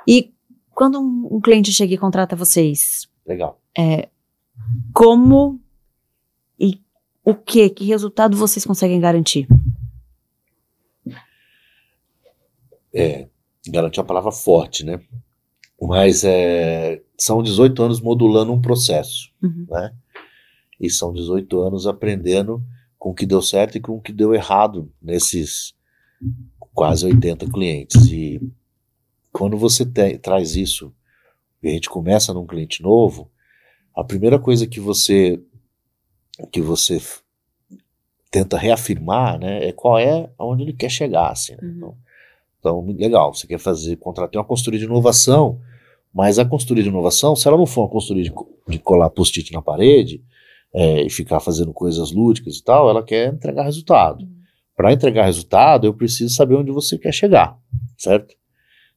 E quando um cliente chega e contrata vocês, Legal. como e o que resultado vocês conseguem garantir? Garantir uma palavra forte, né? Mas são 18 anos modulando um processo, né? E são 18 anos aprendendo com o que deu certo e com o que deu errado nesses quase 80 clientes. E quando você traz isso, e a gente começa num cliente novo, a primeira coisa que você tenta reafirmar, né, é aonde ele quer chegar, assim, né? Então, legal, você quer contratar uma consultoria de inovação, mas a consultoria de inovação, se ela não for uma consultoria de colar post-it na parede e ficar fazendo coisas lúdicas e tal, ela quer entregar resultado. Para entregar resultado, eu preciso saber onde você quer chegar, certo?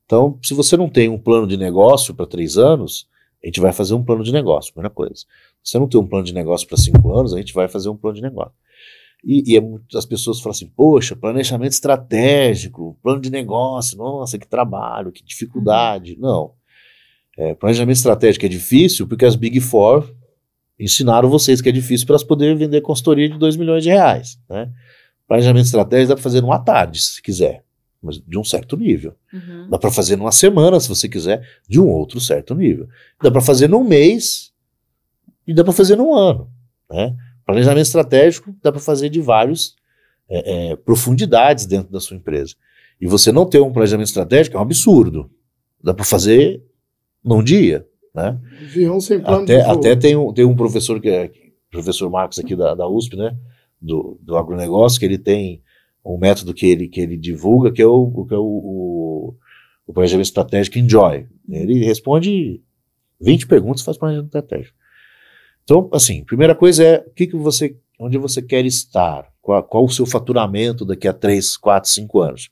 Então, se você não tem um plano de negócio para 3 anos, a gente vai fazer um plano de negócio, primeira coisa. Se você não tem um plano de negócio para 5 anos, a gente vai fazer um plano de negócio. E as pessoas falam assim, poxa, planejamento estratégico, plano de negócio, nossa, que trabalho, que dificuldade. Não. Planejamento estratégico é difícil porque as Big Four ensinaram vocês que é difícil para elas poderem vender consultoria de 2 milhões de reais, né? Planejamento estratégico dá para fazer numa tarde, se quiser, mas de um certo nível. Dá para fazer numa semana, se você quiser, de um outro certo nível. Dá para fazer num mês e dá para fazer num ano, né? Planejamento estratégico dá para fazer de várias profundidades dentro da sua empresa. E você não ter um planejamento estratégico é um absurdo. Dá para fazer num dia, né? Avião sem plano até tem um professor, que é professor Marcos aqui da USP, né? Do agronegócio, que ele tem um método que ele divulga, que é o planejamento estratégico Enjoy. Ele responde 20 perguntas e faz planejamento estratégico. Então, assim, primeira coisa é onde você quer estar, qual o seu faturamento daqui a 3, 4, 5 anos.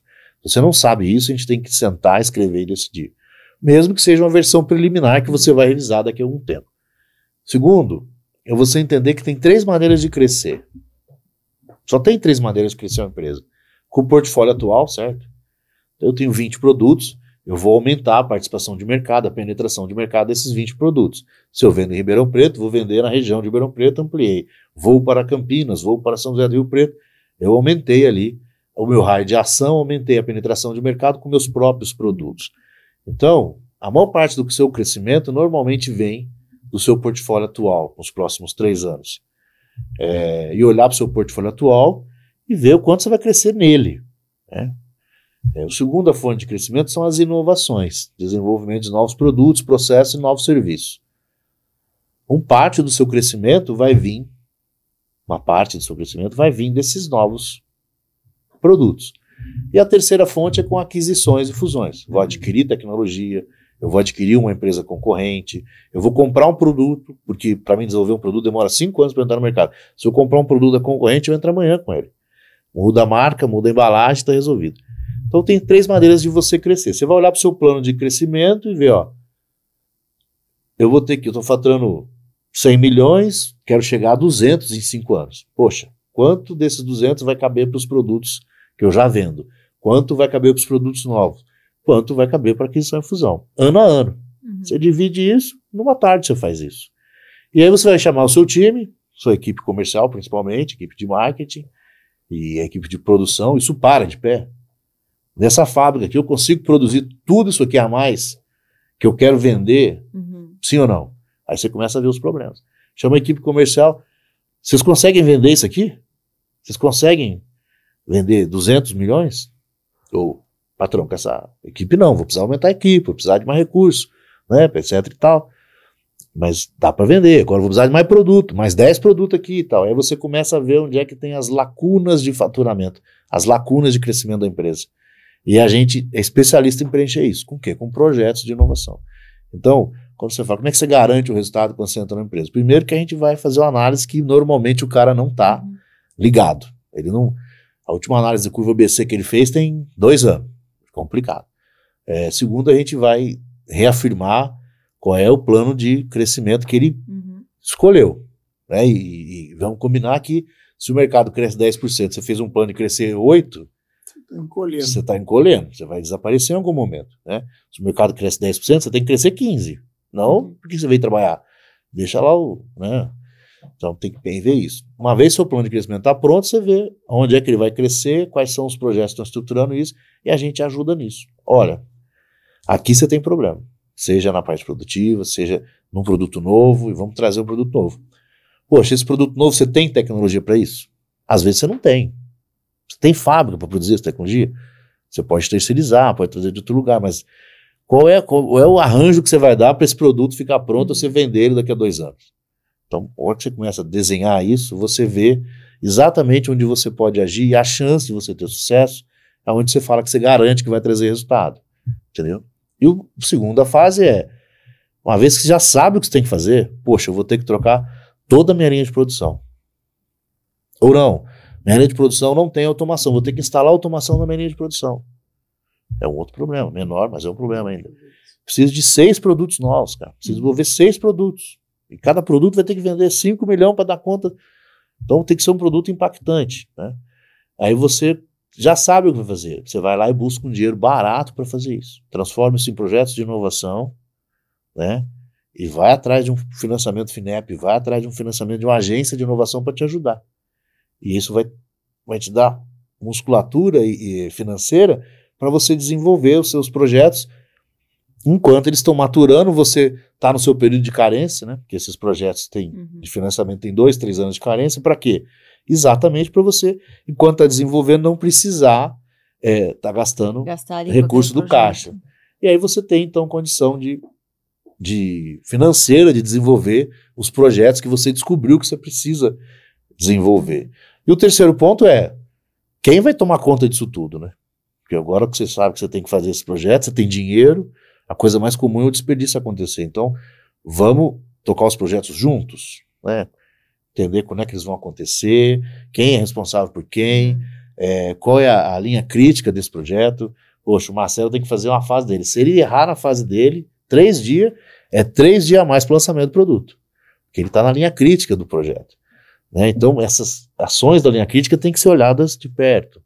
Se você não sabe isso, a gente tem que sentar, escrever e decidir. Mesmo que seja uma versão preliminar que você vai realizar daqui a algum tempo. Segundo, é você entender que tem 3 maneiras de crescer. Só tem 3 maneiras de crescer uma empresa. Com o portfólio atual, certo? Eu tenho 20 produtos, eu vou aumentar a participação de mercado, a penetração de mercado desses 20 produtos. Se eu vendo em Ribeirão Preto, vou vender na região de Ribeirão Preto, ampliei. Vou para Campinas, vou para São José do Rio Preto, eu aumentei ali o meu raio de ação, aumentei a penetração de mercado com meus próprios produtos. Então, a maior parte do seu crescimento normalmente vem do seu portfólio atual, nos próximos 3 anos. E olhar para o seu portfólio atual e ver o quanto você vai crescer nele, né? A segunda fonte de crescimento são as inovações, desenvolvimento de novos produtos, processos e novos serviços. Uma parte do seu crescimento vai vir desses novos produtos. E a terceira fonte é com aquisições e fusões. Vou adquirir tecnologia, eu vou adquirir uma empresa concorrente, eu vou comprar um produto, porque para mim desenvolver um produto demora 5 anos para entrar no mercado. Se eu comprar um produto da concorrente, eu entro amanhã com ele. Muda a marca, muda a embalagem, está resolvido. Então tem 3 maneiras de você crescer. Você vai olhar para o seu plano de crescimento e ver, eu estou faturando 100 milhões, quero chegar a 200 em 5 anos. Poxa, quanto desses 200 vai caber para os produtos que eu já vendo? Quanto vai caber para os produtos novos? Quanto vai caber para aquisição e fusão? Ano a ano. Você divide isso, numa tarde você faz isso. E aí você vai chamar o seu time, sua equipe comercial principalmente, equipe de marketing e a equipe de produção, isso para de pé. Nessa fábrica aqui eu consigo produzir tudo isso aqui a mais que eu quero vender, sim ou não? Aí você começa a ver os problemas. Chama a equipe comercial, vocês conseguem vender isso aqui? Vocês conseguem vender 200 milhões? Ou, patrão, com essa equipe não, vou precisar aumentar a equipe, vou precisar de mais recursos, né, etc e tal. Mas dá para vender, agora vou precisar de mais produto, mais 10 produtos aqui e tal. Aí você começa a ver onde é que tem as lacunas de faturamento, as lacunas de crescimento da empresa. E a gente é especialista em preencher isso. Com o quê? Com projetos de inovação. Então, quando você fala, como é que você garante o resultado quando você entra na empresa? Primeiro que a gente vai fazer uma análise que normalmente o cara não está ligado. A última análise da curva ABC que ele fez tem 2 anos. Complicado. Segundo, a gente vai reafirmar qual é o plano de crescimento que ele escolheu. Né? E vamos combinar que se o mercado cresce 10%, você fez um plano de crescer 8%, encolhendo. Você está encolhendo, você vai desaparecer em algum momento, né? Se o mercado cresce 10%, você tem que crescer 15%. Não porque você veio trabalhar. Deixa lá né? Então tem que ver isso. Uma vez seu plano de crescimento está pronto, você vê onde é que ele vai crescer, quais são os projetos que estão estruturando isso, e a gente ajuda nisso. Olha, aqui você tem problema. Seja na parte produtiva, seja num produto novo, e vamos trazer um produto novo. Poxa, esse produto novo, você tem tecnologia para isso? Às vezes você não tem. Você tem fábrica para produzir essa tecnologia? Você pode terceirizar, pode trazer de outro lugar, mas qual é o arranjo que você vai dar para esse produto ficar pronto ou você vender ele daqui a 2 anos? Então, quando você começa a desenhar isso, você vê exatamente onde você pode agir e a chance de você ter sucesso é onde você fala que você garante que vai trazer resultado. Entendeu? E a segunda fase é, uma vez que você já sabe o que você tem que fazer, poxa, eu vou ter que trocar toda a minha linha de produção. Ou não, minha linha de produção não tem automação, vou ter que instalar automação na minha linha de produção. É um outro problema, menor, mas é um problema ainda. Preciso de 6 produtos novos, cara. Preciso desenvolver 6 produtos. E cada produto vai ter que vender 5 milhões para dar conta. Então tem que ser um produto impactante, né? Aí você já sabe o que vai fazer. Você vai lá e busca um dinheiro barato para fazer isso. Transforma isso em projetos de inovação, né? E vai atrás de um financiamento FINEP, vai atrás de um financiamento de uma agência de inovação para te ajudar. E isso vai te dar musculatura e financeira para você desenvolver os seus projetos. Enquanto eles estão maturando, você está no seu período de carência, né? Porque esses projetos de financiamento têm 2, 3 anos de carência. Para quê? Exatamente para você, enquanto está desenvolvendo, não precisar tá gastando recurso do caixa. E aí você tem, então, condição de financeira de desenvolver os projetos que você descobriu que você precisa desenvolver. E o terceiro ponto é, quem vai tomar conta disso tudo, né? Porque agora que você sabe que você tem que fazer esse projeto, você tem dinheiro, a coisa mais comum é o desperdício acontecer. Então, vamos tocar os projetos juntos, né? Entender quando é que eles vão acontecer, quem é responsável por quem, qual é a linha crítica desse projeto. Poxa, o Marcelo tem que fazer uma fase dele. Se ele errar na fase dele, 3 dias, é 3 dias a mais para o lançamento do produto. Porque ele está na linha crítica do projeto, né? Então, essas ações da linha crítica têm que ser olhadas de perto,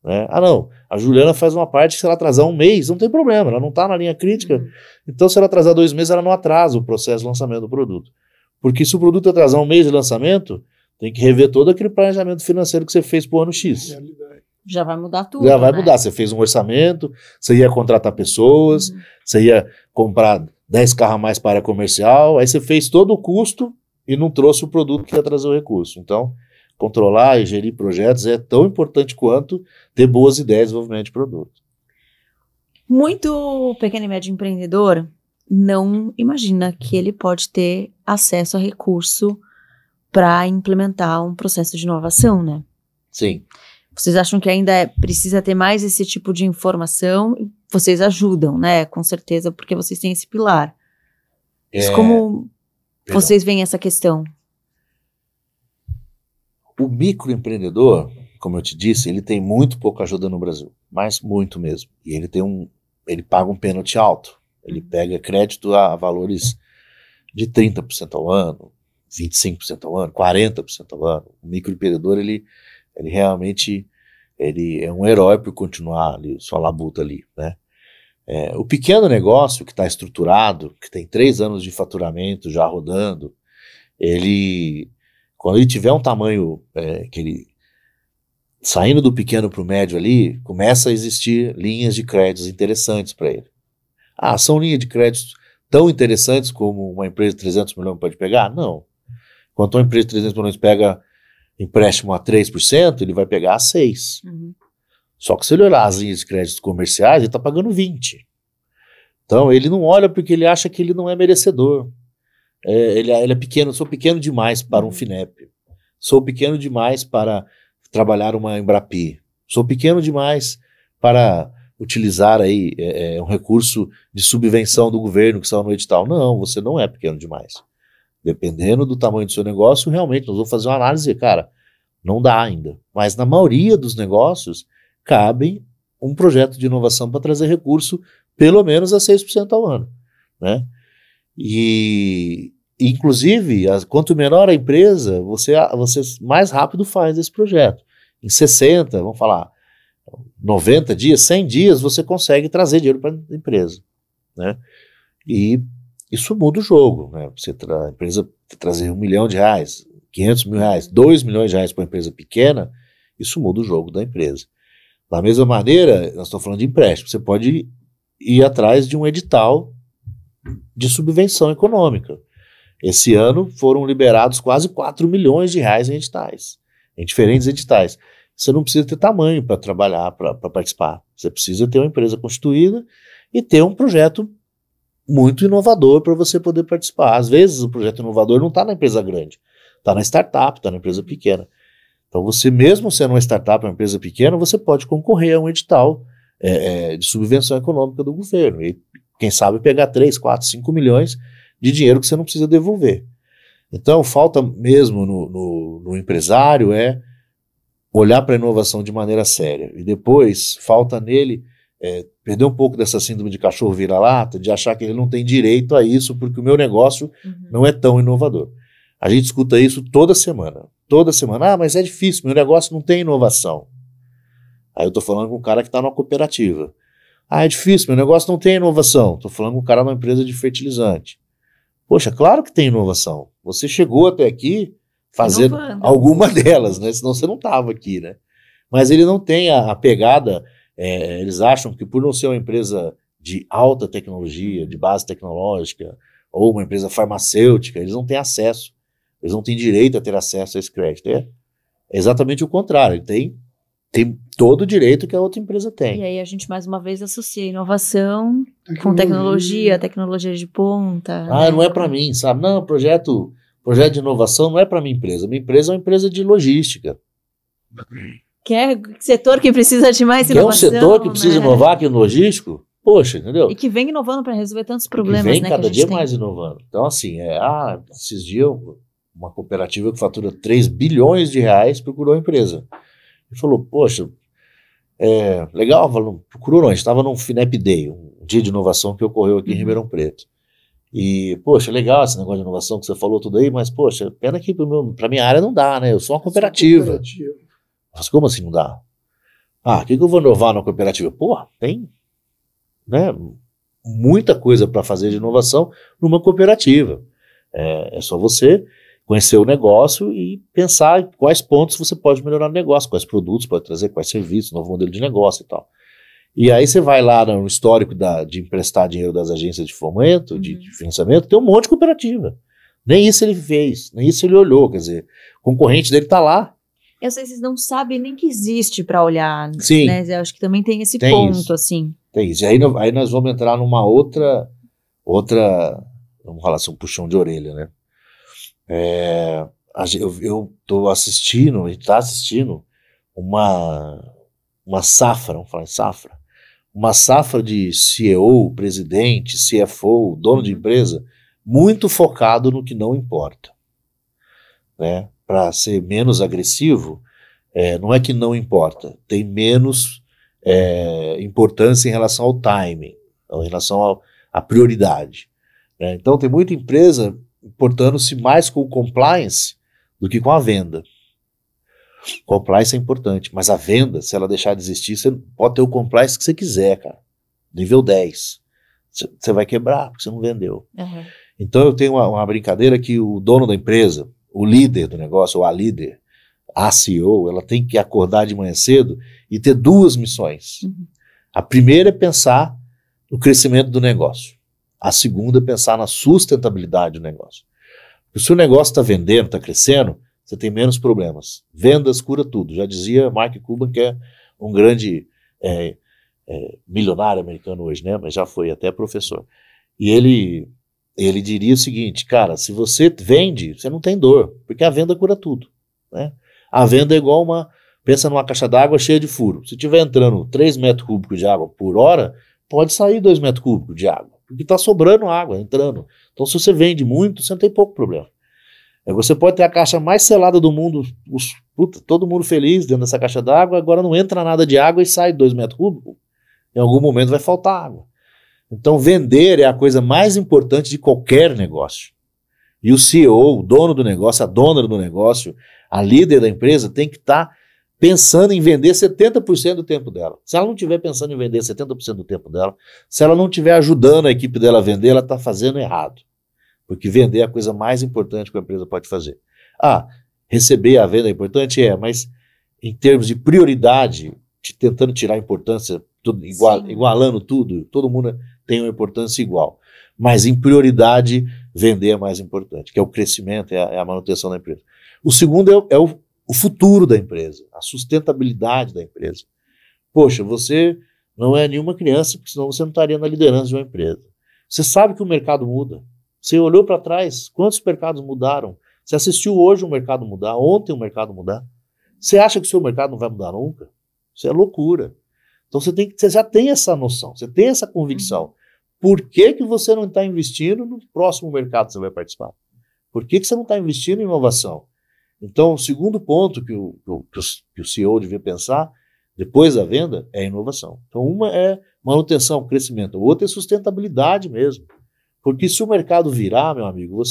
né? Ah, não, a Juliana faz uma parte que se ela atrasar 1 mês, não tem problema, ela não está na linha crítica. Então, se ela atrasar 2 meses, ela não atrasa o processo de lançamento do produto. Porque se o produto atrasar 1 mês de lançamento, tem que rever todo aquele planejamento financeiro que você fez para o ano X. Já vai mudar tudo, Já vai né? mudar, você fez um orçamento, você ia contratar pessoas, você ia comprar 10 carros a mais para a área comercial, aí você fez todo o custo e não trouxe o produto que ia trazer o recurso. Então, controlar e gerir projetos é tão importante quanto ter boas ideias de desenvolvimento de produto. Muito pequeno e médio empreendedor não imagina que ele pode ter acesso a recurso para implementar um processo de inovação, né? Sim. Vocês acham que ainda precisa ter mais esse tipo de informação? Vocês ajudam, né? Com certeza, porque vocês têm esse pilar. Mas como vocês veem essa questão? O microempreendedor, como eu te disse, ele tem muito pouca ajuda no Brasil, mas muito mesmo. E ele paga um pênalti alto. Ele pega crédito a valores de 30% ao ano, 25% ao ano, 40% ao ano. O microempreendedor, ele realmente é um herói por continuar ali, sua labuta ali, né? O pequeno negócio que está estruturado, que tem 3 anos de faturamento já rodando, quando ele tiver um tamanho que ele saindo do pequeno para o médio ali, começa a existir linhas de créditos interessantes para ele. São linhas de créditos tão interessantes como uma empresa de 300 milhões pode pegar? Não. Quando uma empresa de 300 milhões pega empréstimo a 3%, ele vai pegar a 6%. Só que se ele olhar as linhas de crédito comerciais, ele está pagando 20%. Então, ele não olha porque ele acha que ele não é merecedor. Ele é pequeno, sou pequeno demais para um FINEP. Sou pequeno demais para trabalhar uma Embrapi. Sou pequeno demais para utilizar aí um recurso de subvenção do governo que saiu no edital. Não, você não é pequeno demais. Dependendo do tamanho do seu negócio, realmente, nós vamos fazer uma análise, cara, não dá ainda. Mas na maioria dos negócios, cabe um projeto de inovação para trazer recurso pelo menos a 6% ao ano, né? E, inclusive, quanto menor a empresa, você mais rápido faz esse projeto. Em 60, vamos falar, 90 dias, 100 dias, você consegue trazer dinheiro para a empresa, né? E isso muda o jogo, né? A empresa trazer R$1 milhão, R$500 mil, R$2 milhões para uma empresa pequena, isso muda o jogo da empresa. Da mesma maneira, nós estamos falando de empréstimo, você pode ir atrás de um edital de subvenção econômica. Esse ano foram liberados quase R$4 milhões em editais, em diferentes editais. Você não precisa ter tamanho para trabalhar, para participar. Você precisa ter uma empresa constituída e ter um projeto muito inovador para você poder participar. Às vezes o projeto inovador não está na empresa grande, está na startup, está na empresa pequena. Então você, mesmo sendo uma startup, uma empresa pequena, você pode concorrer a um edital de subvenção econômica do governo. E quem sabe pegar 3, 4, 5 milhões de dinheiro que você não precisa devolver. Então falta mesmo no empresário olhar para a inovação de maneira séria. E depois falta nele perder um pouco dessa síndrome de cachorro vira-lata, de achar que ele não tem direito a isso porque o meu negócio não é tão inovador. A gente escuta isso toda semana. Toda semana, mas é difícil, meu negócio não tem inovação. Aí eu estou falando com um cara que está numa cooperativa. É difícil, meu negócio não tem inovação. Estou falando com um cara numa empresa de fertilizante. Poxa, claro que tem inovação. Você chegou até aqui fazendo alguma delas, né? Senão você não estava aqui, né? Mas ele não tem a pegada, eles acham que por não ser uma empresa de alta tecnologia, de base tecnológica, ou uma empresa farmacêutica, eles não têm acesso. Eles não têm direito a ter acesso a esse crédito. É exatamente o contrário. Ele tem todo o direito que a outra empresa tem. E aí a gente mais uma vez associa inovação com tecnologia de ponta. Né? Não é para mim, sabe? Não, projeto de inovação não é para minha empresa. Minha empresa é uma empresa de logística. Que é setor que precisa de mais inovação. Que é um setor que precisa inovar, que é logístico. Poxa, entendeu? E que vem inovando para resolver tantos problemas, vem cada dia mais inovando. Então, assim, esses dias uma cooperativa que fatura R$3 bilhões procurou a empresa. E falou, poxa, legal, procurou não, a gente estava num FINEP Day, um dia de inovação que ocorreu aqui em Ribeirão Preto. E, poxa, legal esse negócio de inovação que você falou tudo aí, mas, poxa, pena que para minha área não dá, né? Eu sou uma cooperativa. Mas como assim não dá? O que eu vou inovar na cooperativa? Porra, tem, né, muita coisa para fazer de inovação numa cooperativa. É só você conhecer o negócio e pensar em quais pontos você pode melhorar o negócio, quais produtos pode trazer, quais serviços, novo modelo de negócio e tal. E aí você vai lá no histórico de emprestar dinheiro das agências de fomento, de financiamento, tem um monte de cooperativa. Nem isso ele fez, nem isso ele olhou, quer dizer, o concorrente dele está lá. Eu sei, vocês não sabem nem que existe para olhar, Sim, né? Eu acho que também tem esse ponto, isso, assim. Tem isso, e aí nós vamos entrar numa outra, vamos falar assim, um puxão de orelha, né? Eu estou assistindo, a gente está assistindo uma safra, vamos falar em safra, uma safra de CEO, presidente, CFO, dono de empresa, muito focado no que não importa, né? Para ser menos agressivo, não é que não importa, tem menos importância em relação ao timing, em relação à prioridade, né? Então tem muita empresa importando-se mais com o compliance do que com a venda. Compliance é importante, mas a venda, se ela deixar de existir, você pode ter o compliance que você quiser, cara. Nível 10. Você vai quebrar, porque você não vendeu. Então eu tenho uma brincadeira que o dono da empresa, o líder do negócio, ou a líder, a CEO, ela tem que acordar de manhã cedo e ter 2 missões. A primeira é pensar no crescimento do negócio. A segunda é pensar na sustentabilidade do negócio. Porque se o negócio está vendendo, está crescendo, você tem menos problemas. Vendas cura tudo. Já dizia Mark Cuban, que é um grande milionário americano hoje, né? Mas já foi até professor. E ele diria o seguinte, cara, se você vende, você não tem dor, porque a venda cura tudo, né? A venda é igual pensa numa caixa d'água cheia de furo. Se estiver entrando 3 metros cúbicos de água por hora, pode sair 2 metros cúbicos de água. Porque está sobrando água, entrando. Então, se você vende muito, você não tem pouco problema. Você pode ter a caixa mais selada do mundo, todo mundo feliz dentro dessa caixa d'água, agora não entra nada de água e sai 2 metros cúbicos. Em algum momento vai faltar água. Então, vender é a coisa mais importante de qualquer negócio. E o CEO, o dono do negócio, a dona do negócio, a líder da empresa tem que estar pensando em vender 70% do tempo dela. Se ela não estiver pensando em vender 70% do tempo dela, se ela não estiver ajudando a equipe dela a vender, ela está fazendo errado. Porque vender é a coisa mais importante que a empresa pode fazer. Receber a venda é importante? Mas em termos de prioridade, tentando tirar a importância, igualando tudo, todo mundo tem uma importância igual. Mas em prioridade, vender é mais importante, que é o crescimento, é a manutenção da empresa. O segundo é o futuro da empresa, a sustentabilidade da empresa. Poxa, você não é nenhuma criança, porque senão você não estaria na liderança de uma empresa. Você sabe que o mercado muda. Você olhou para trás, quantos mercados mudaram? Você assistiu hoje o mercado mudar, ontem o mercado mudar. Você acha que o seu mercado não vai mudar nunca? Isso é loucura. Então você já tem essa noção, você tem essa convicção. Por que você não está investindo no próximo mercado que você vai participar? Por que você não está investindo em inovação? Então, o segundo ponto que o CEO devia pensar, depois da venda, é a inovação. Então, uma é manutenção, crescimento, a outra é sustentabilidade mesmo. Porque se o mercado virar, meu amigo,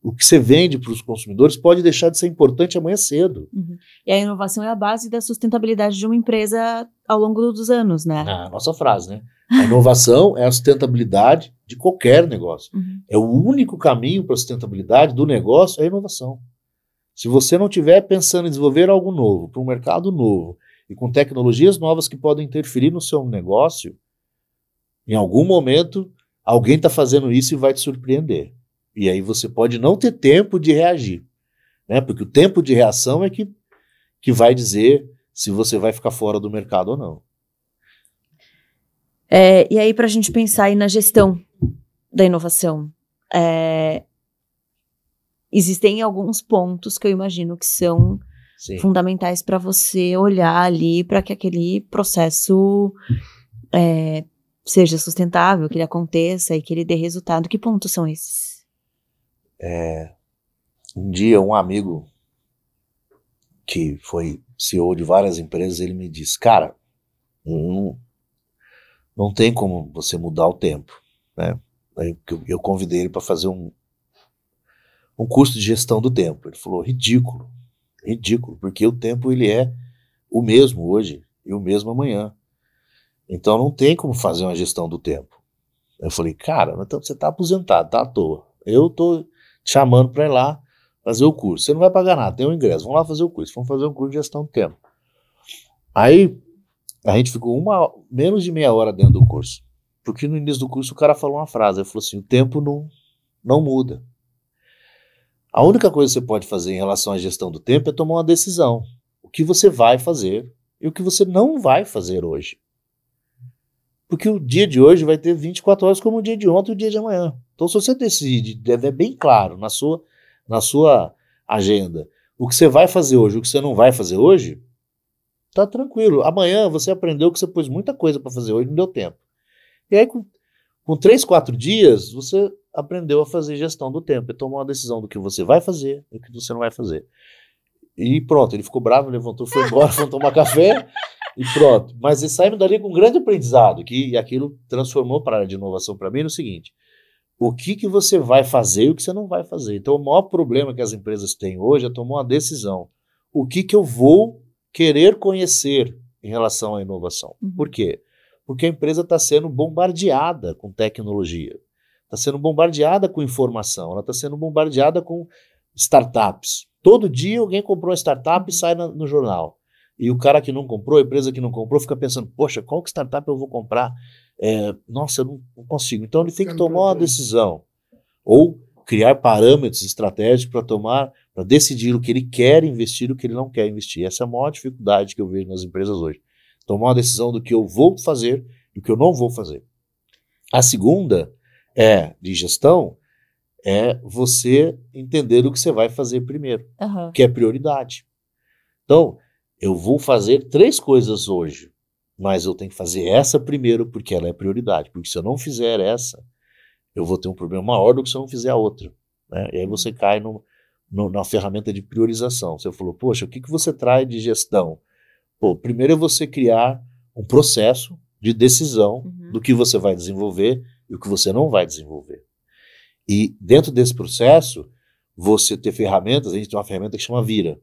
o que você vende para os consumidores pode deixar de ser importante amanhã cedo. E a inovação é a base da sustentabilidade de uma empresa ao longo dos anos, né? A nossa frase, né? A inovação é a sustentabilidade de qualquer negócio. É o único caminho para a sustentabilidade do negócio, é a inovação. Se você não estiver pensando em desenvolver algo novo, para um mercado novo, e com tecnologias novas que podem interferir no seu negócio, em algum momento, alguém está fazendo isso e vai te surpreender. E aí você pode não ter tempo de reagir, né? Porque o tempo de reação é que vai dizer se você vai ficar fora do mercado ou não. E aí, para a gente pensar aí na gestão da inovação, existem alguns pontos que eu imagino que são fundamentais para você olhar ali para que aquele processo seja sustentável, que ele aconteça e que ele dê resultado. Que pontos são esses? Um dia, um amigo que foi CEO de várias empresas, ele me disse, cara, não tem como você mudar o tempo, né? Aí eu convidei ele para fazer um curso de gestão do tempo. Ele falou, ridículo, porque o tempo ele é o mesmo hoje e o mesmo amanhã. Então não tem como fazer uma gestão do tempo. Eu falei, cara, então você está aposentado, tá à toa. Eu tô te chamando para ir lá fazer o curso. Você não vai pagar nada, tem um ingresso, vamos lá fazer o curso. Vamos fazer um curso de gestão do tempo. Aí a gente ficou menos de meia hora dentro do curso. Porque no início do curso o cara falou uma frase, ele falou assim, o tempo não muda. A única coisa que você pode fazer em relação à gestão do tempo é tomar uma decisão. O que você vai fazer e o que você não vai fazer hoje. Porque o dia de hoje vai ter 24 horas como o dia de ontem e o dia de amanhã. Então, se você decide, deve bem claro na sua agenda, o que você vai fazer hoje, o que você não vai fazer hoje, tá tranquilo. Amanhã você aprendeu que você pôs muita coisa para fazer hoje, não deu tempo. E aí, com 3, 4 dias, você aprendeu a fazer gestão do tempo e tomou uma decisão do que você vai fazer e do que você não vai fazer. E pronto, ele ficou bravo, levantou, foi embora, foi tomar café e pronto. Mas ele saiu dali com um grande aprendizado, e aquilo transformou para a área de inovação para mim no seguinte, o que você vai fazer e o que você não vai fazer. Então o maior problema que as empresas têm hoje é tomar uma decisão. O que eu vou querer conhecer em relação à inovação? Por quê? Porque a empresa está sendo bombardeada com tecnologia, está sendo bombardeada com informação, ela está sendo bombardeada com startups. Todo dia alguém comprou uma startup e sai no jornal. E o cara que não comprou, a empresa que não comprou, fica pensando, poxa, qual que startup eu vou comprar? Nossa, eu não consigo. Então ele tem que tomar uma decisão. Ou criar parâmetros estratégicos para decidir o que ele quer investir e o que ele não quer investir. Essa é a maior dificuldade que eu vejo nas empresas hoje. Tomar uma decisão do que eu vou fazer e o que eu não vou fazer. A segunda de gestão, é você entender o que você vai fazer primeiro, que é prioridade. Então, eu vou fazer 3 coisas hoje, mas eu tenho que fazer essa primeiro porque ela é prioridade. Porque se eu não fizer essa, eu vou ter um problema maior do que se eu não fizer a outra, né? E aí você cai na ferramenta de priorização. Você falou, poxa, o que você traz de gestão? Primeiro é você criar um processo de decisão do que você vai desenvolver e o que você não vai desenvolver. E dentro desse processo, você ter ferramentas, a gente tem uma ferramenta que chama Vira,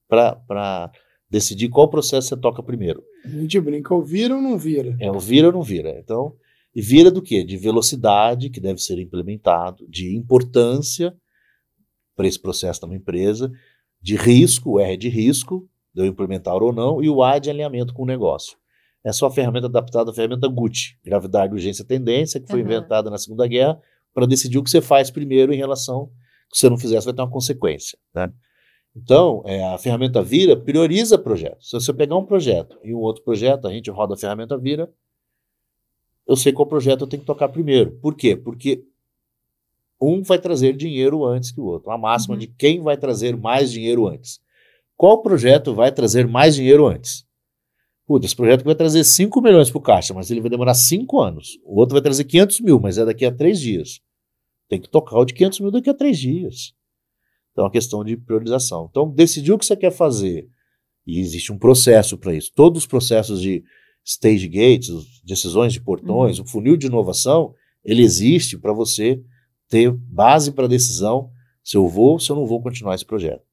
para decidir qual processo você toca primeiro. A gente brinca, ou vira ou não vira. Ou vira ou não vira. Então, e vira do quê? De velocidade, que deve ser implementado, de importância para esse processo de uma empresa, de risco, o R é de risco, de eu implementar ou não, e o A é de alinhamento com o negócio. Essa é uma ferramenta adaptada à ferramenta GUT, Gravidade, Urgência, Tendência, que foi inventada na Segunda Guerra para decidir o que você faz primeiro em relação, se você não fizer, você vai ter uma consequência, né? Então, a ferramenta Vira prioriza projetos. Se você pegar um projeto e um outro projeto, a gente roda a ferramenta Vira, eu sei qual projeto eu tenho que tocar primeiro. Por quê? Porque um vai trazer dinheiro antes que o outro. A máxima de quem vai trazer mais dinheiro antes. Qual projeto vai trazer mais dinheiro antes? Puta, esse projeto vai trazer 5 milhões para o caixa, mas ele vai demorar 5 anos. O outro vai trazer 500 mil, mas é daqui a 3 dias. Tem que tocar o de 500 mil daqui a 3 dias. Então, é uma questão de priorização. Então, decidiu o que você quer fazer. E existe um processo para isso. Todos os processos de stage gates, decisões de portões, o funil de inovação, ele existe para você ter base para decisão se eu vou ou se eu não vou continuar esse projeto.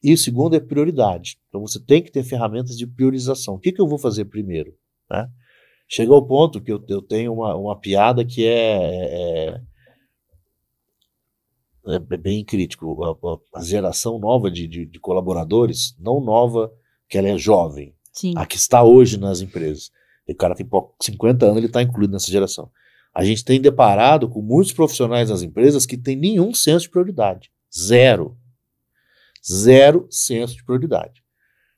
E o segundo é prioridade. Então, você tem que ter ferramentas de priorização. O que eu vou fazer primeiro? Né? Chega ao ponto que eu tenho uma piada que é bem crítico. A geração nova de colaboradores, não nova, que ela é jovem, Sim. a que está hoje nas empresas. O cara tem 50 anos, ele está incluído nessa geração. A gente tem deparado com muitos profissionais nas empresas que têm nenhum senso de prioridade. Zero senso de prioridade.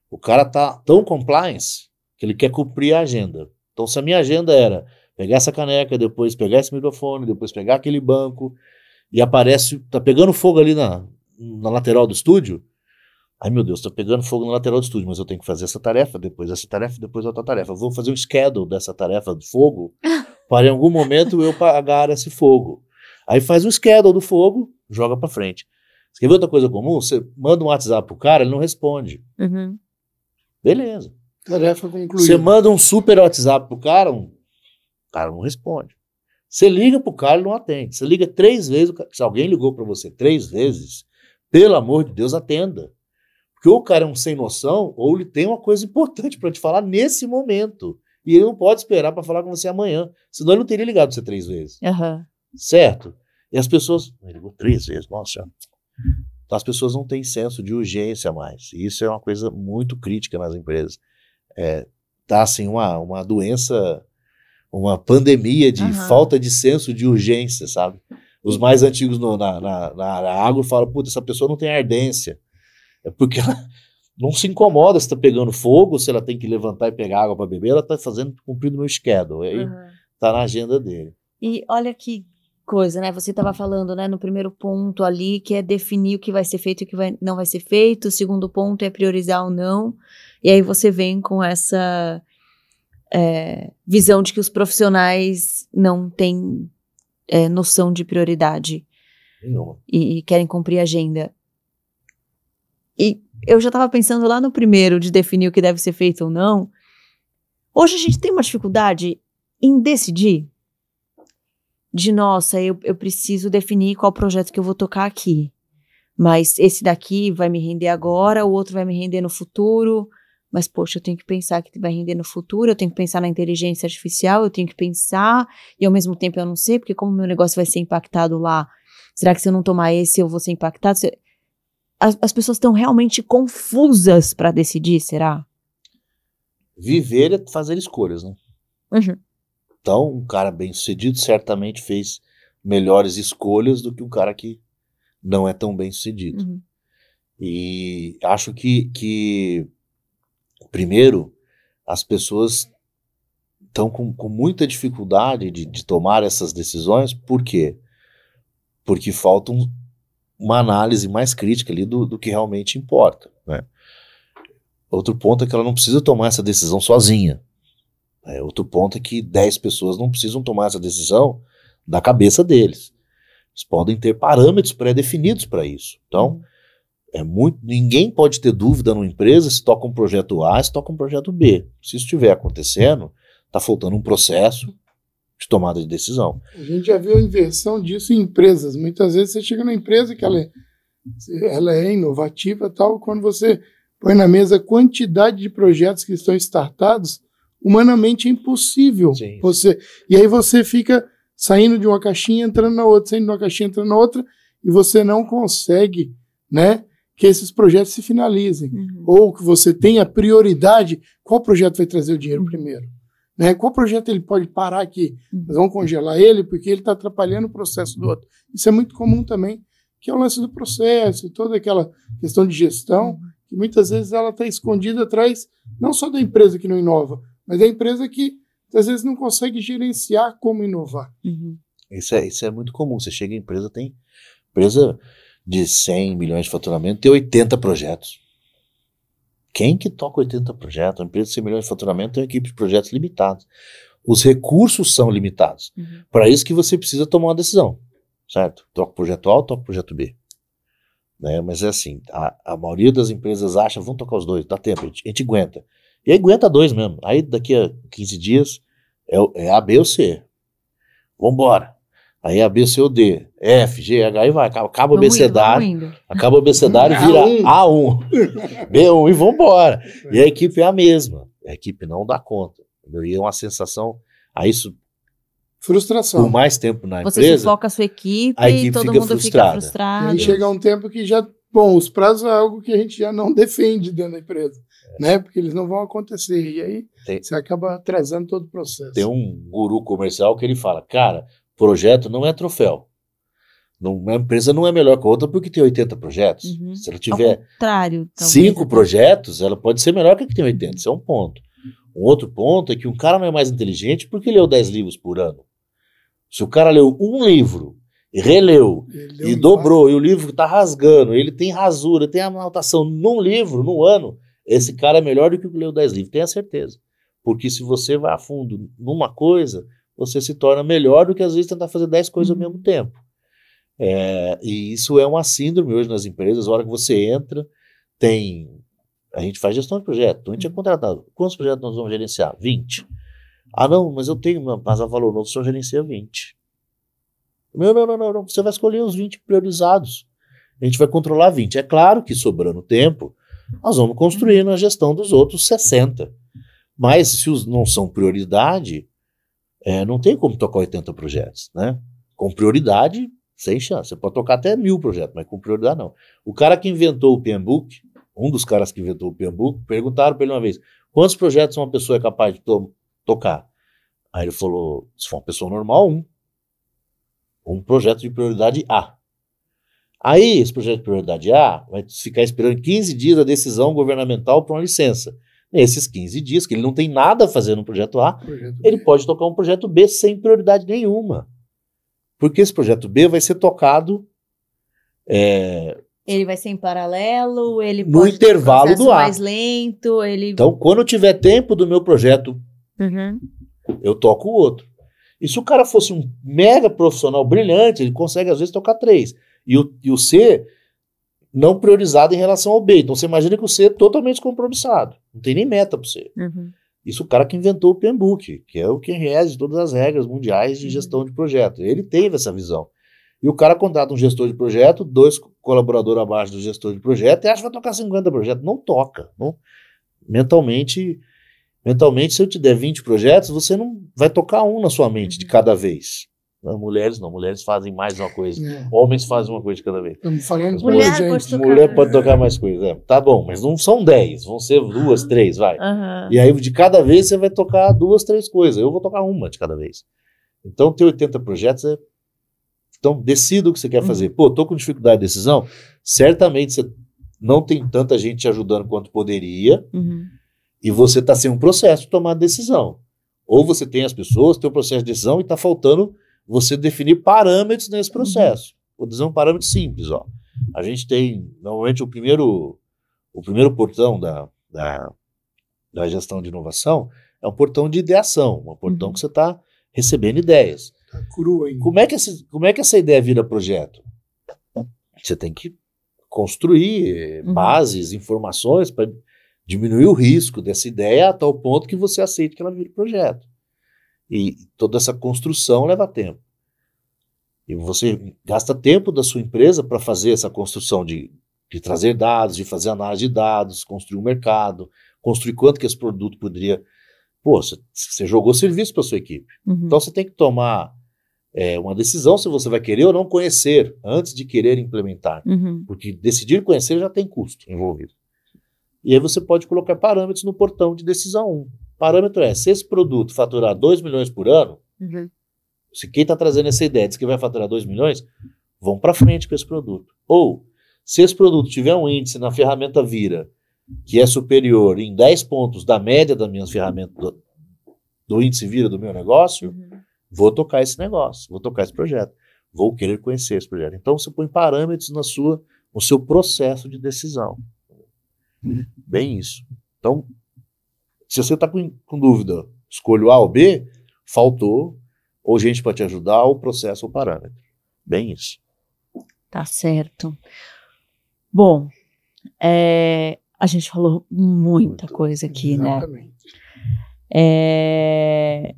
O cara está tão compliance que ele quer cumprir a agenda. Então, se a minha agenda era pegar essa caneca, depois pegar esse microfone, depois pegar aquele banco, e aparece, tá pegando fogo ali na lateral do estúdio. Ai, meu Deus, tá pegando fogo na lateral do estúdio, mas eu tenho que fazer essa tarefa, depois outra tarefa. Eu vou fazer um schedule dessa tarefa do fogo para em algum momento eu apagar esse fogo. Aí faz um schedule do fogo, joga para frente. Você quer ver outra coisa comum? Você manda um WhatsApp pro cara, ele não responde. Beleza. Tarefa concluída. Você manda um super WhatsApp pro cara, o cara não responde. Você liga pro cara, ele não atende. Você liga 3 vezes, se alguém ligou para você 3 vezes, pelo amor de Deus, atenda. Porque ou o cara é um sem noção, ou ele tem uma coisa importante para te falar nesse momento. E ele não pode esperar para falar com você amanhã. Senão ele não teria ligado você 3 vezes. Certo? E as pessoas... Ele ligou 3 vezes, nossa. Então as pessoas não têm senso de urgência mais. E isso é uma coisa muito crítica nas empresas. Tá assim, uma doença... uma pandemia de falta de senso de urgência, sabe? Os mais antigos na agro falam, puta, essa pessoa não tem ardência. É porque ela não se incomoda se está pegando fogo, se ela tem que levantar e pegar água para beber, ela está cumprindo o meu schedule. Aí está na agenda dele. E olha que coisa, né? Você estava falando, né, no primeiro ponto ali, que é definir o que vai ser feito e o que não vai ser feito. O segundo ponto é priorizar ou não. E aí você vem com essa... visão de que os profissionais não têm noção de prioridade e querem cumprir a agenda. E eu já estava pensando lá no primeiro de definir o que deve ser feito ou não. Hoje a gente tem uma dificuldade em decidir de, nossa, eu preciso definir qual projeto que eu vou tocar aqui, mas esse daqui vai me render agora, o outro vai me render no futuro. Mas, poxa, eu tenho que pensar que vai render no futuro, eu tenho que pensar na inteligência artificial, eu tenho que pensar, e ao mesmo tempo eu não sei, porque como o meu negócio vai ser impactado lá, será que se eu não tomar esse eu vou ser impactado? As pessoas estão realmente confusas para decidir, será? Viver é fazer escolhas, né? Então, um cara bem-sucedido certamente fez melhores escolhas do que um cara que não é tão bem-sucedido. E acho que primeiro, as pessoas estão com muita dificuldade de tomar essas decisões. Por quê? Porque falta uma análise mais crítica ali do que realmente importa, né? Outro ponto é que ela não precisa tomar essa decisão sozinha. Outro ponto é que 10 pessoas não precisam tomar essa decisão da cabeça deles. Eles podem ter parâmetros pré-definidos para isso. Então, ninguém pode ter dúvida numa empresa se toca um projeto A, se toca um projeto B. Se isso estiver acontecendo, está faltando um processo de tomada de decisão. A gente já viu a inversão disso em empresas. Muitas vezes você chega numa empresa que ela é inovativa e tal, quando você põe na mesa a quantidade de projetos que estão startados, humanamente é impossível. Sim. E aí você fica saindo de uma caixinha, entrando na outra, saindo de uma caixinha, entrando na outra, e você não consegue, né, que esses projetos se finalizem. Ou que você tenha prioridade, qual projeto vai trazer o dinheiro primeiro? Né? Qual projeto ele pode parar aqui? Nós vamos congelar ele porque ele está atrapalhando o processo do outro. Isso é muito comum também, que é o lance do processo, toda aquela questão de gestão, que muitas vezes ela está escondida atrás, não só da empresa que não inova, mas da empresa que às vezes não consegue gerenciar como inovar. Isso é muito comum. Você chega em empresa, tem empresa de 100 milhões de faturamento, tem 80 projetos. Quem que toca 80 projetos? Uma empresa de 100 milhões de faturamento tem uma equipe de projetos limitados. Os recursos são limitados. Para isso que você precisa tomar uma decisão, certo? Toca o projeto A ou toca o projeto B. Né? Mas é assim, a maioria das empresas acha, vamos tocar os dois, dá tempo, a gente aguenta. E aí aguenta dois mesmo. Aí daqui a 15 dias é A, B ou C. Vambora. Aí A, B, C ou D, F, G, H, aí vai, acaba o abecedário, acaba o abecedário, vira A1, B1 e vambora. E a equipe é a mesma, a equipe não dá conta, entendeu? E é uma sensação, aí isso, frustração. por mais tempo na Você empresa, sufoca a sua equipe e todo fica mundo frustrada. fica frustrado. E aí chega um tempo que já, bom, os prazos é algo que a gente já não defende dentro da empresa, né? Porque eles não vão acontecer. E aí você acaba atrasando todo o processo. Tem um guru comercial que ele fala, cara, projeto não é troféu. Uma empresa não é melhor que a outra porque tem 80 projetos. Se ela tiver Ao contrário, 5 projetos, ela pode ser melhor que a que tem 80. Isso é um ponto. Um outro ponto é que um cara não é mais inteligente porque leu 10 livros por ano. Se o cara leu um livro e releu e dobrou, e o livro está rasgando, ele tem rasura, tem anotação num livro, no ano, esse cara é melhor do que o que leu 10 livros. Tenha certeza. Porque se você vai a fundo numa coisa, você se torna melhor do que às vezes tentar fazer 10 coisas ao mesmo tempo. E isso é uma síndrome hoje nas empresas. A hora que você entra, a gente faz gestão de projeto, então a gente é contratado. Quantos projetos nós vamos gerenciar? 20. Ah, não, mas eu tenho, mas a Valor Novo só gerencia 20. Não, você vai escolher os 20 priorizados. A gente vai controlar 20. É claro que sobrando tempo, nós vamos construir na gestão dos outros 60. Mas se os não são prioridade, não tem como tocar 80 projetos, né? Com prioridade, sem chance. Você pode tocar até 1000 projetos, mas com prioridade não. O cara que inventou o PMBOK, um dos caras que inventou o PMBOK, perguntaram para ele uma vez, quantos projetos uma pessoa é capaz de tocar? Aí ele falou, se for uma pessoa normal, um projeto de prioridade A. Aí, esse projeto de prioridade A vai ficar esperando 15 dias da decisão governamental para uma licença. Nesses 15 dias, que ele não tem nada a fazer no projeto A, ele pode tocar um projeto B sem prioridade nenhuma. Porque esse projeto B vai ser tocado... ele vai ser em paralelo, ele no pode intervalo do A. mais lento, Então, quando tiver tempo do meu projeto, eu toco o outro. E se o cara fosse um mega profissional brilhante, ele consegue às vezes tocar 3. E o C não priorizado em relação ao B. Então você imagina que o C é totalmente compromissado. Não tem nem meta para o C. Isso o cara que inventou o PMBOK, que é o que rege todas as regras mundiais de gestão de projeto. Ele teve essa visão. E o cara contrata um gestor de projeto, 2 colaboradores abaixo do gestor de projeto, e acha que vai tocar 50 projetos. Não toca. Não. Mentalmente, se eu te der 20 projetos, você não vai tocar um na sua mente de cada vez. Não, mulheres fazem mais uma coisa. Homens fazem uma coisa de cada vez. Estamos falando mulher pode tocar mais coisas. Tá bom, mas não são 10, vão ser 2, 3, vai. E aí de cada vez você vai tocar 2, 3 coisas. Eu vou tocar uma de cada vez. Então ter 80 projetos Então decida o que você quer fazer. Pô, tô com dificuldade de decisão? Certamente você não tem tanta gente te ajudando quanto poderia e você tá sem um processo de tomar decisão. Ou você tem as pessoas, tem um processo de decisão e tá faltando você definir parâmetros nesse processo. Vou dizer um parâmetro simples, ó. A gente tem, normalmente, o primeiro portão da gestão de inovação é um portão de ideação, um portão que você está recebendo ideias. Tá cru ainda. Como é que essa ideia vira projeto? Você tem que construir bases, informações para diminuir o risco dessa ideia a tal ponto que você aceite que ela vire projeto. E toda essa construção leva tempo. E você gasta tempo da sua empresa para fazer essa construção de de trazer dados, de fazer análise de dados, construir um mercado, construir quanto que esse produto poderia... Pô, você jogou serviço para sua equipe. Então você tem que tomar uma decisão se você vai querer ou não conhecer antes de querer implementar. Porque decidir conhecer já tem custo envolvido. E aí você pode colocar parâmetros no portão de decisão 1. Parâmetro é, se esse produto faturar 2 milhões por ano, se quem está trazendo essa ideia diz que vai faturar 2 milhões, vão para frente com esse produto. Ou, se esse produto tiver um índice na ferramenta Vira que é superior em 10 pontos da média das minhas ferramentas, do índice Vira do meu negócio, vou tocar esse negócio, vou tocar esse projeto, vou querer conhecer esse projeto. Então você põe parâmetros no seu processo de decisão. Bem isso. Então, se você está com dúvida, escolho A ou B, faltou ou gente para te ajudar, ou processo ou parâmetro. Bem isso. Tá certo. Bom, a gente falou muita coisa aqui, Exatamente. né?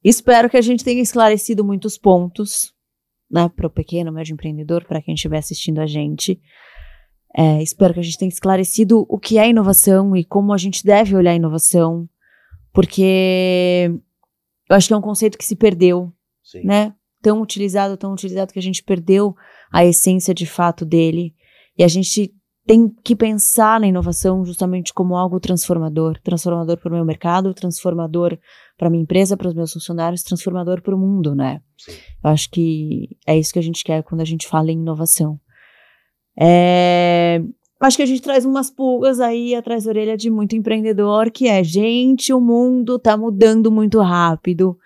Espero que a gente tenha esclarecido muitos pontos, né, para o pequeno, médio empreendedor, para quem estiver assistindo a gente. Espero que a gente tenha esclarecido o que é inovação e como a gente deve olhar a inovação, porque eu acho que é um conceito que se perdeu, Sim. né? Tão utilizado que a gente perdeu a essência de fato dele. E a gente tem que pensar na inovação justamente como algo transformador. Transformador para o meu mercado, transformador para a minha empresa, para os meus funcionários, transformador para o mundo, né? Sim. Eu acho que é isso que a gente quer quando a gente fala em inovação. Acho que a gente traz umas pulgas aí atrás da orelha de muito empreendedor, que gente, o mundo tá mudando muito rápido.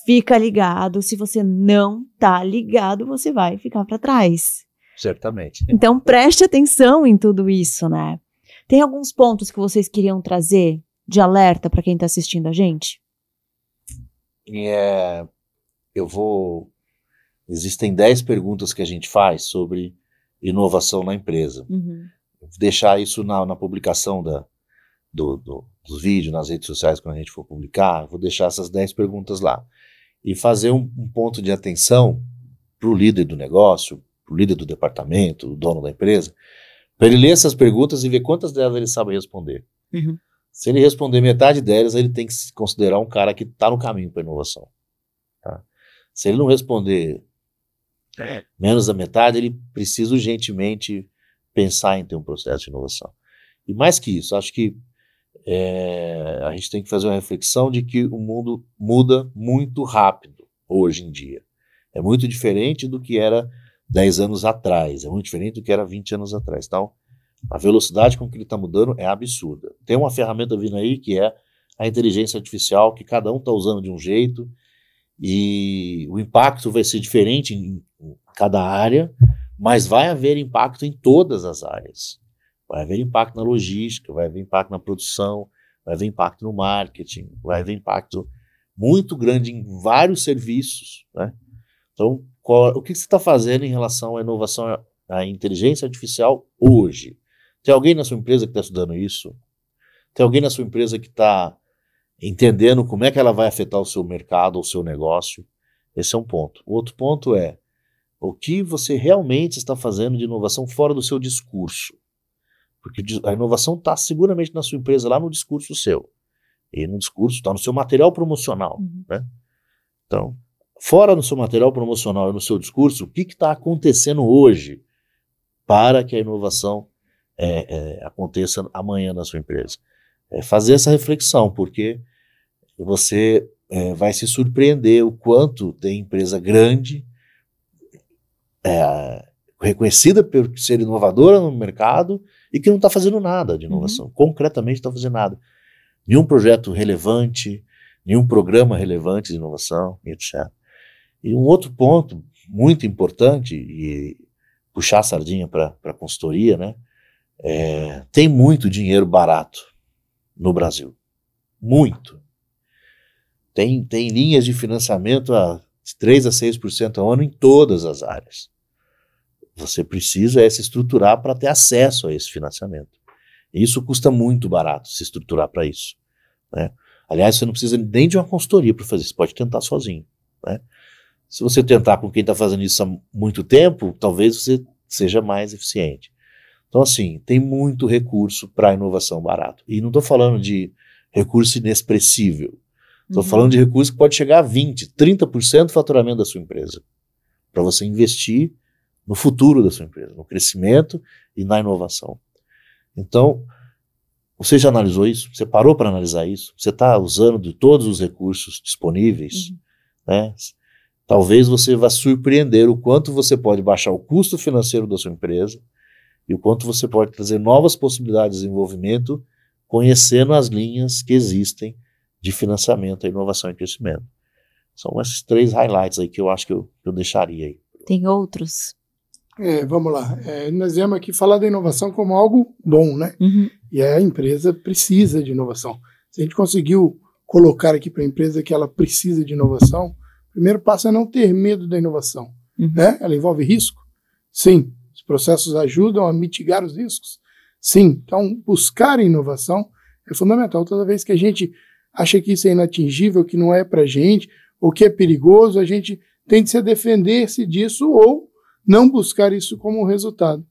Fica ligado, se você não tá ligado, você vai ficar para trás. Certamente. Então preste atenção em tudo isso, né? Tem alguns pontos que vocês queriam trazer de alerta para quem tá assistindo a gente? Existem 10 perguntas que a gente faz sobre inovação na empresa. Vou deixar isso na publicação dos vídeos, nas redes sociais, quando a gente for publicar, vou deixar essas 10 perguntas lá. E fazer um ponto de atenção para o líder do negócio, para o líder do departamento, o dono da empresa, para ele ler essas perguntas e ver quantas delas ele sabe responder. Se ele responder metade delas, ele tem que se considerar um cara que está no caminho para a inovação. Tá? Se ele não responder menos da metade, ele precisa urgentemente pensar em ter um processo de inovação. E mais que isso, acho que a gente tem que fazer uma reflexão de que o mundo muda muito rápido hoje em dia. É muito diferente do que era 10 anos atrás, é muito diferente do que era 20 anos atrás. Então, a velocidade com que ele está mudando é absurda. Tem uma ferramenta vindo aí que é a inteligência artificial, que cada um está usando de um jeito, e o impacto vai ser diferente em cada área, mas vai haver impacto em todas as áreas. Vai haver impacto na logística, vai haver impacto na produção, vai haver impacto no marketing, vai haver impacto muito grande em vários serviços, né? Então, o que você está fazendo em relação à inovação, à inteligência artificial hoje? Tem alguém na sua empresa que está estudando isso? Tem alguém na sua empresa que está entendendo como é que ela vai afetar o seu mercado, o seu negócio? Esse é um ponto. O outro ponto é o que você realmente está fazendo de inovação fora do seu discurso. Porque a inovação está seguramente na sua empresa, lá no discurso seu. E no discurso está no seu material promocional. Né? Então, fora no seu material promocional e no seu discurso, o que está acontecendo hoje para que a inovação aconteça amanhã na sua empresa? Fazer essa reflexão, porque você vai se surpreender o quanto tem empresa grande, reconhecida por ser inovadora no mercado e que não está fazendo nada de inovação. Concretamente não está fazendo nada. Nenhum projeto relevante, nenhum programa relevante de inovação, etc. E um outro ponto muito importante, e puxar a sardinha para a consultoria, né? Tem muito dinheiro barato no Brasil. Muito. Tem linhas de financiamento a 3 a 6% ao ano em todas as áreas. Você precisa se estruturar para ter acesso a esse financiamento. E isso custa muito barato, se estruturar para isso. Né? Aliás, você não precisa nem de uma consultoria para fazer isso, você pode tentar sozinho. Né? Se você tentar com quem está fazendo isso há muito tempo, talvez você seja mais eficiente. Então, assim, tem muito recurso para inovação barato. E não estou falando de recurso inexpressível. Estou falando de recurso que pode chegar a 20%, 30% do faturamento da sua empresa. Para você investir no futuro da sua empresa, no crescimento e na inovação. Então, você já analisou isso? Você parou para analisar isso? Você está usando de todos os recursos disponíveis? Né? Talvez você vá surpreender o quanto você pode baixar o custo financeiro da sua empresa e o quanto você pode trazer novas possibilidades de desenvolvimento, conhecendo as linhas que existem de financiamento, inovação e crescimento. São esses 3 highlights aí que eu acho que eu deixaria aí. Tem outros? Vamos lá. Nós viemos aqui falar da inovação como algo bom, né? E a empresa precisa de inovação. Se a gente conseguiu colocar aqui para a empresa que ela precisa de inovação, o primeiro passo é não ter medo da inovação. Né? Ela envolve risco? Sim. Os processos ajudam a mitigar os riscos? Sim. Então, buscar inovação é fundamental. Toda vez que a gente acha que isso é inatingível, que não é para a gente, ou que é perigoso, a gente tem de se defender-se disso ou não buscar isso como resultado.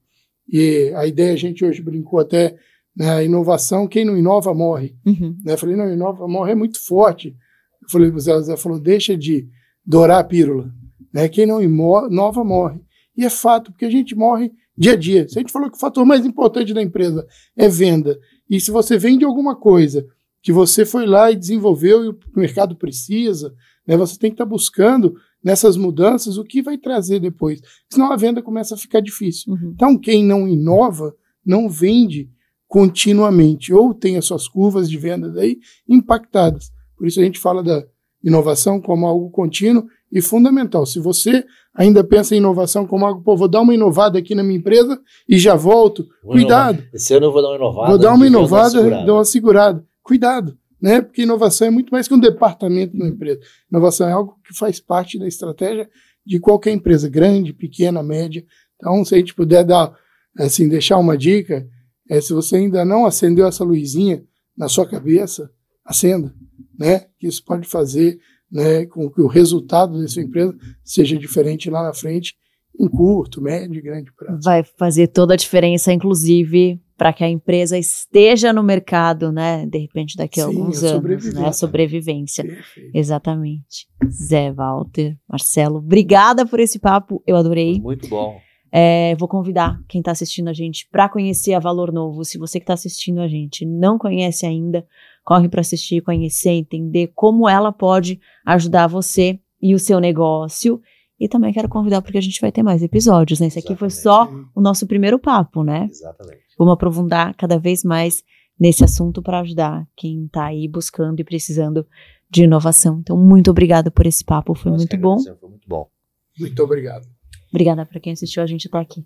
E a ideia, a gente hoje brincou até na inovação, quem não inova morre. Né? Eu falei, não, inova morre é muito forte. Eu falei, o Zé falou, deixa de dourar a pílula. Né? Quem não inova morre. E é fato, porque a gente morre dia a dia. Se a gente falou que o fator mais importante da empresa é venda, e se você vende alguma coisa que você foi lá e desenvolveu e o mercado precisa, né, você tem que estar buscando nessas mudanças o que vai trazer depois. Senão a venda começa a ficar difícil. Então quem não inova, não vende continuamente, ou tem as suas curvas de vendas aí impactadas. Por isso a gente fala da inovação como algo contínuo e fundamental. Se você ainda pensa em inovação como algo, vou dar uma inovada aqui na minha empresa e já volto, cuidado. Esse ano eu vou dar uma inovada. Vou dar uma inovada, dou uma segurada. Cuidado, né? Porque inovação é muito mais que um departamento na empresa. Inovação é algo que faz parte da estratégia de qualquer empresa, grande, pequena, média. Então, se a gente puder dar, assim, deixar uma dica, se você ainda não acendeu essa luzinha na sua cabeça, acenda, né? Que isso pode fazer, né, com que o resultado da sua empresa seja diferente lá na frente, em curto, médio e grande prazo. Vai fazer toda a diferença, inclusive, para que a empresa esteja no mercado, né? De repente, daqui a alguns anos, né? Sobrevivência. Perfeito. Exatamente. Zé, Walter, Marcelo, obrigada por esse papo, eu adorei. Muito bom. Vou convidar quem está assistindo a gente para conhecer a Valor Novo. Se você que está assistindo a gente não conhece ainda, corre para assistir, conhecer, entender como ela pode ajudar você e o seu negócio. E também quero convidar porque a gente vai ter mais episódios, né? Esse aqui foi só o nosso primeiro papo, né? Exatamente. Vamos aprofundar cada vez mais nesse assunto para ajudar quem está aí buscando e precisando de inovação. Então, muito obrigada por esse papo, foi muito bom. Foi muito bom. Muito obrigado. Obrigada para quem assistiu a gente até aqui.